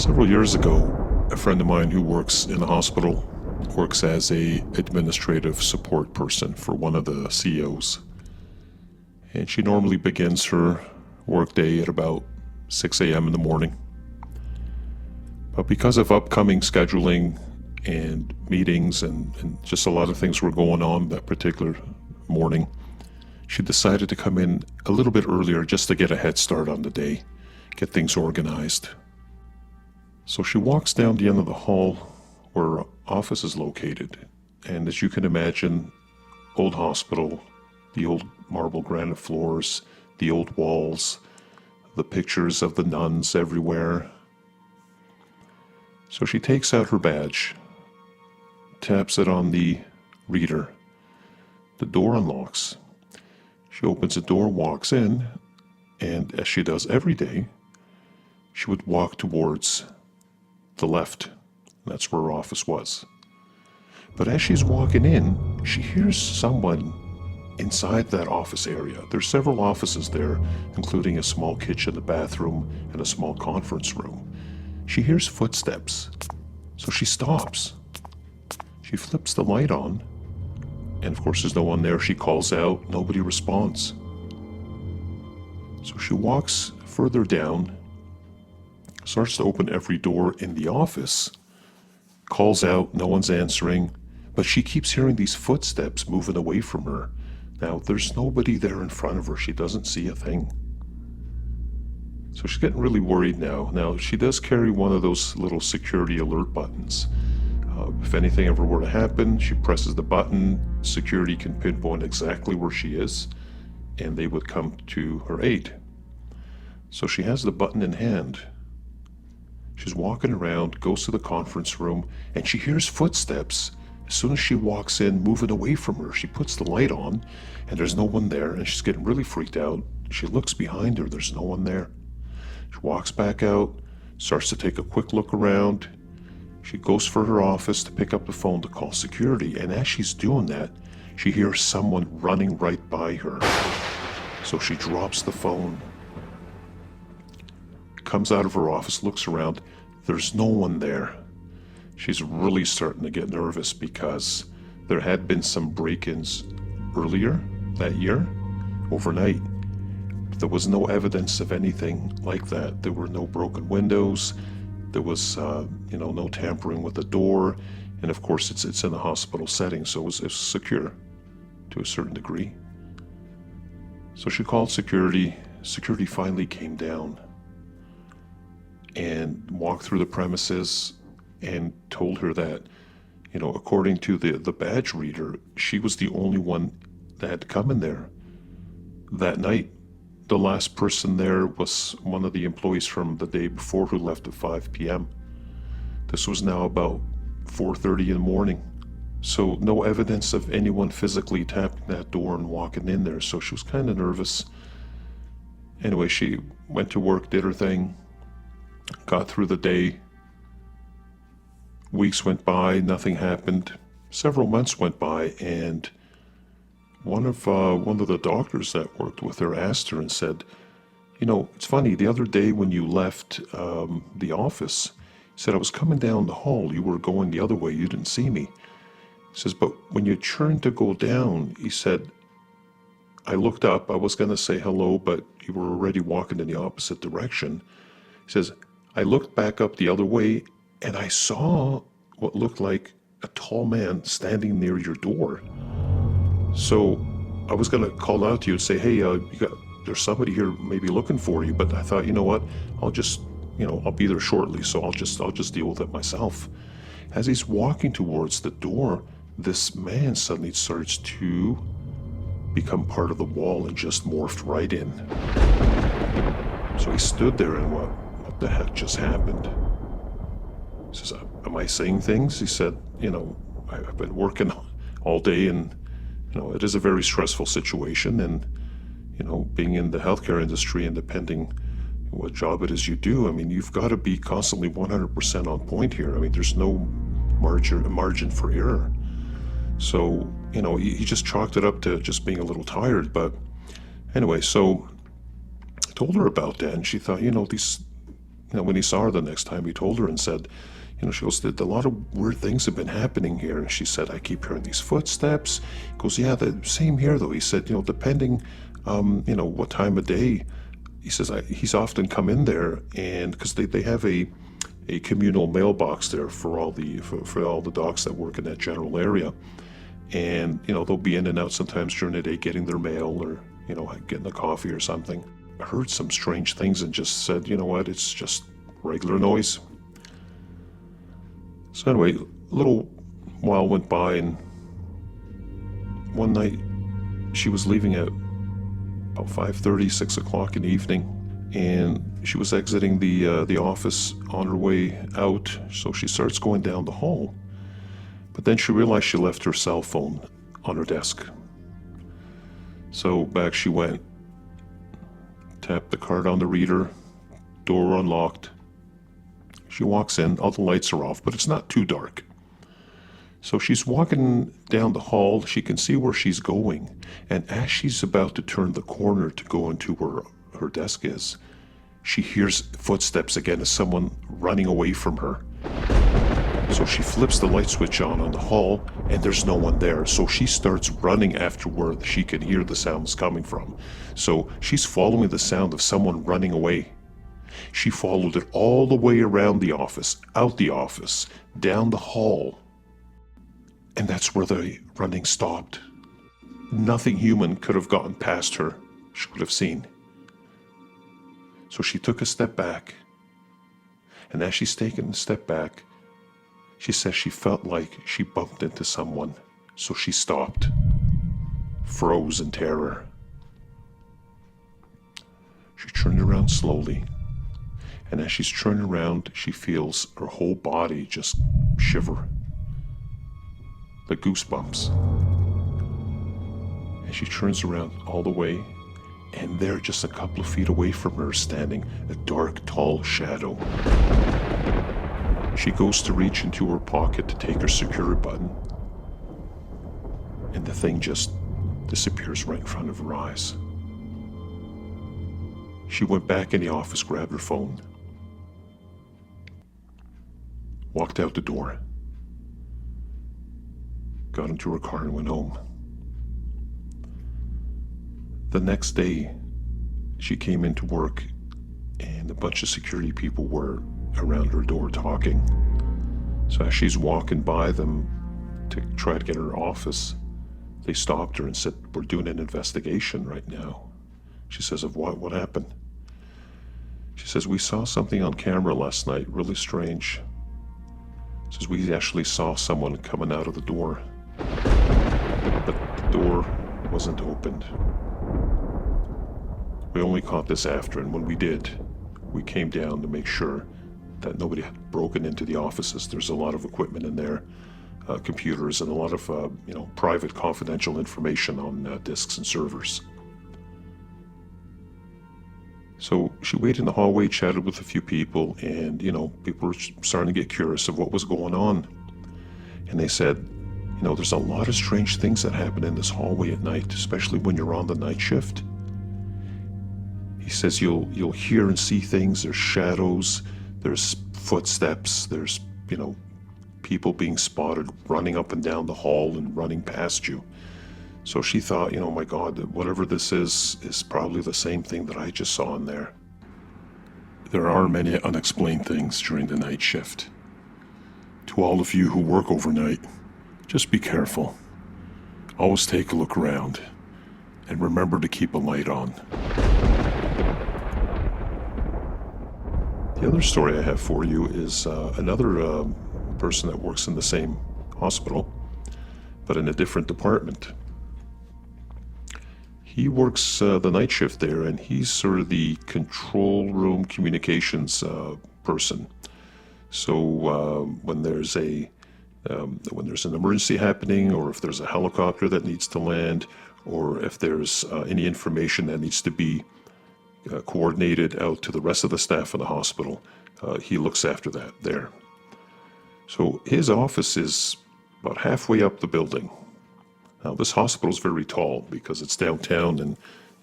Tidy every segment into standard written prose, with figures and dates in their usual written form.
Several years ago, a friend of mine who works in a hospital works as a administrative support person for one of the CEOs. And she normally begins her workday at about 6 a.m. in the morning. But because of upcoming scheduling and meetings and just a lot of things were going on that particular morning, she decided to come in a little bit earlier just to get a head start on the day, get things organized. So she walks down the end of the hall where her office is located. And as you can imagine, old hospital, the old marble granite floors, the old walls, the pictures of the nuns everywhere. So she takes out her badge, taps it on the reader. The door unlocks. She opens the door, walks in, and as she does every day, she would walk towards the left. That's where her office was. But as she's walking in, she hears someone inside that office area. There's several offices there, including a small kitchen, a bathroom, and a small conference room. She hears footsteps, so she stops. She flips the light on, and of course there's no one there. She calls out, nobody responds. So she walks further down, starts to open every door in the office, calls out, no one's answering, but she keeps hearing these footsteps moving away from her. Now, there's nobody there in front of her. She doesn't see a thing. So she's getting really worried now. Now, she does carry one of those little security alert buttons. If anything ever were to happen, she presses the button, security can pinpoint exactly where she is, and they would come to her aid. So she has the button in hand. She's walking around, goes to the conference room, and she hears footsteps. As soon as she walks in, moving away from her, she puts the light on, and there's no one there, and she's getting really freaked out. She looks behind her, there's no one there. She walks back out, starts to take a quick look around. She goes for her office to pick up the phone to call security, and as she's doing that, she hears someone running right by her. So she drops the phone, comes out of her office, looks around. There's no one there. She's really starting to get nervous because there had been some break-ins earlier that year, overnight. But there was no evidence of anything like that. There were no broken windows. There was, no tampering with the door. And of course, it's in a hospital setting, so it was secure to a certain degree. So she called security. Security finally came down and walked through the premises and told her that, according to the badge reader, she was the only one that had come in there that night. The last person there was one of the employees from the day before who left at 5 p.m. This was now about 4:30 in the morning. So no evidence of anyone physically tapping that door and walking in there. So she was kind of nervous. Anyway, she went to work, did her thing, got through the day. Weeks went by, nothing happened. Several months went by, and one of the doctors that worked with her asked her and said, it's funny, the other day when you left the office, he said, I was coming down the hall, you were going the other way, you didn't see me. He says, but when you turned to go down, he said, I looked up, I was going to say hello, but you were already walking in the opposite direction. He says, I looked back up the other way, and I saw what looked like a tall man standing near your door. So I was going to call out to you and say, hey, there's somebody here maybe looking for you, but I thought, you know what, I'll just, I'll be there shortly, so I'll just deal with it myself. As he's walking towards the door, this man suddenly starts to become part of the wall and just morphed right in. So he stood there and what the heck just happened? He says, am I saying things? He said, I've been working all day and, it is a very stressful situation. And, being in the healthcare industry and depending what job it is you do, I mean, you've got to be constantly 100% on point here. I mean, there's no margin for error. So, he just chalked it up to just being a little tired. But anyway, so I told her about that, and she thought, these when he saw her the next time, he told her and said, she goes, a lot of weird things have been happening here. And she said, I keep hearing these footsteps. He goes, yeah, the same here, though. He said, depending, what time of day. He says, he's often come in there, and because they have a communal mailbox there for all the docs that work in that general area. And, they'll be in and out sometimes during the day getting their mail or, getting a coffee or something. I heard some strange things and just said, you know what, it's just regular noise. So anyway, a little while went by, and one night she was leaving at about 5:30, 6 o'clock in the evening, and she was exiting the office on her way out, so she starts going down the hall. But then she realized she left her cell phone on her desk. So back she went, tapped the card on the reader, door unlocked. She walks in, all the lights are off, but it's not too dark. So she's walking down the hall, she can see where she's going, and as she's about to turn the corner to go into where her desk is, she hears footsteps again as someone running away from her. So she flips the light switch on the hall, and there's no one there. So she starts running after where she can hear the sounds coming from. So she's following the sound of someone running away. She followed it all the way around the office, out the office, down the hall. And that's where the running stopped. Nothing human could have gotten past her, she could have seen. So she took a step back. And as she's taken a step back, she says she felt like she bumped into someone. So she stopped, froze in terror. She turned around slowly. And as she's turning around, she feels her whole body just shiver. The goosebumps. And she turns around all the way, and there, just a couple of feet away from her, standing a dark, tall shadow. She goes to reach into her pocket to take her secure button, and the thing just disappears right in front of her eyes. She went back in the office, grabbed her phone, walked out the door, got into her car and went home. The next day, she came into work, and a bunch of security people were around her door talking. So as she's walking by them to try to get her office, they stopped her and said, "We're doing an investigation right now." She says, "Of what? What happened?" She says, "We saw something on camera last night, really strange." She says, "We actually saw someone coming out of the door, but the door wasn't opened. We only caught this after, and when we did, we came down to make sure that nobody had broken into the offices. There's a lot of equipment in there, computers, and a lot of private, confidential information on disks and servers." So she waited in the hallway, chatted with a few people, and people were starting to get curious of what was going on. And they said, there's a lot of strange things that happen in this hallway at night, especially when you're on the night shift. He says you'll hear and see things. There's shadows, there's footsteps, there's people being spotted running up and down the hall and running past you. So she thought, my God, whatever this is probably the same thing that I just saw in there. There are many unexplained things during the night shift. To all of you who work overnight, just be careful. Always take a look around, and remember to keep a light on. The other story I have for you is another person that works in the same hospital, but in a different department. He works the night shift there, and he's sort of the control room communications person. So when there's an emergency happening, or if there's a helicopter that needs to land, or if there's any information that needs to be coordinated out to the rest of the staff of the hospital, he looks after that there. So his office is about halfway up the building. Now, this hospital is very tall because it's downtown,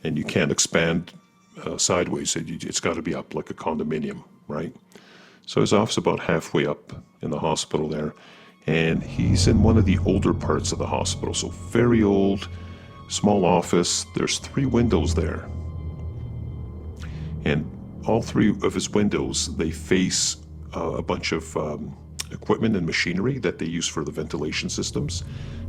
and you can't expand sideways. It's got to be up like a condominium. right? So his office about halfway up in the hospital there, and he's in one of the older parts of the hospital. So very old, small office. There's 3 windows there. And all 3 of his windows, they face a bunch of equipment and machinery that they use for the ventilation systems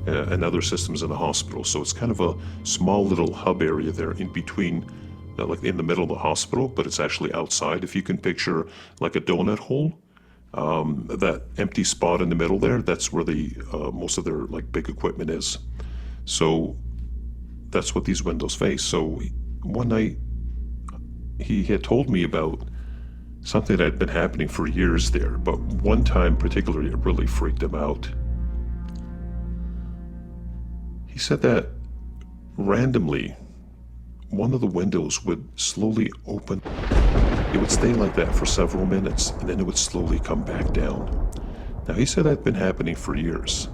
and other systems in the hospital. So it's kind of a small little hub area there in between, like in the middle of the hospital, but it's actually outside. If you can picture like a donut hole, that empty spot in the middle there, that's where the most of their like big equipment is. So that's what these windows face. So one night he had told me about something that had been happening for years there, but one time particularly it really freaked him out. He said that randomly one of the windows would slowly open. It would stay like that for several minutes, and then it would slowly come back down. Now, he said that had been happening for years.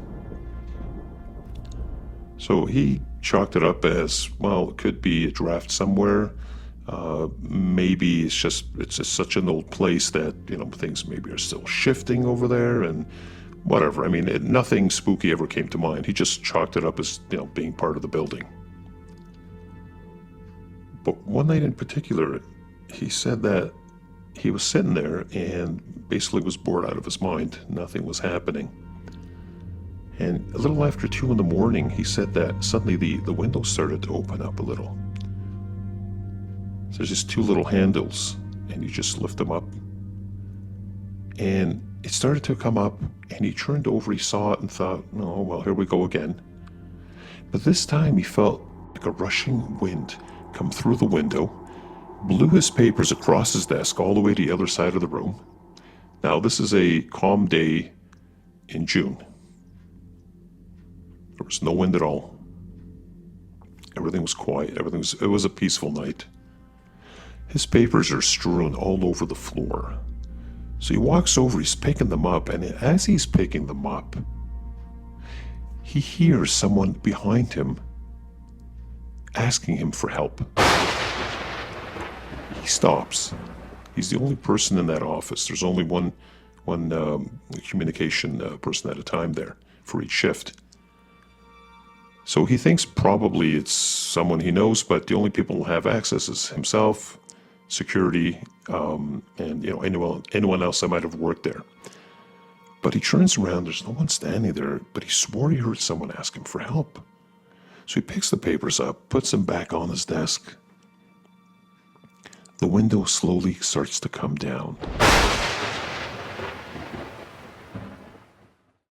So he chalked it up as, well, it could be a draft somewhere. Maybe it's just such an old place that, things maybe are still shifting over there and whatever. I mean, nothing spooky ever came to mind. He just chalked it up as, being part of the building. But one night in particular, he said that he was sitting there and basically was bored out of his mind. Nothing was happening. And a little after 2 in the morning, he said that suddenly the window started to open up a little. So there's just 2 little handles, and you just lift them up. And it started to come up, and he turned over, he saw it and thought, oh, well, here we go again. But this time he felt like a rushing wind come through the window, blew his papers across his desk all the way to the other side of the room. Now, this is a calm day in June. There was no wind at all. Everything was quiet. It was a peaceful night. His papers are strewn all over the floor. So he walks over, he's picking them up, and as he's picking them up, he hears someone behind him asking him for help. He stops. He's the only person in that office. There's only one communication person at a time there for each shift. So he thinks probably it's someone he knows, but the only people who have access is himself, security, and anyone else that might have worked there. But he turns around, there's no one standing there, but he swore he heard someone ask him for help. So he picks the papers up, puts them back on his desk. The window slowly starts to come down.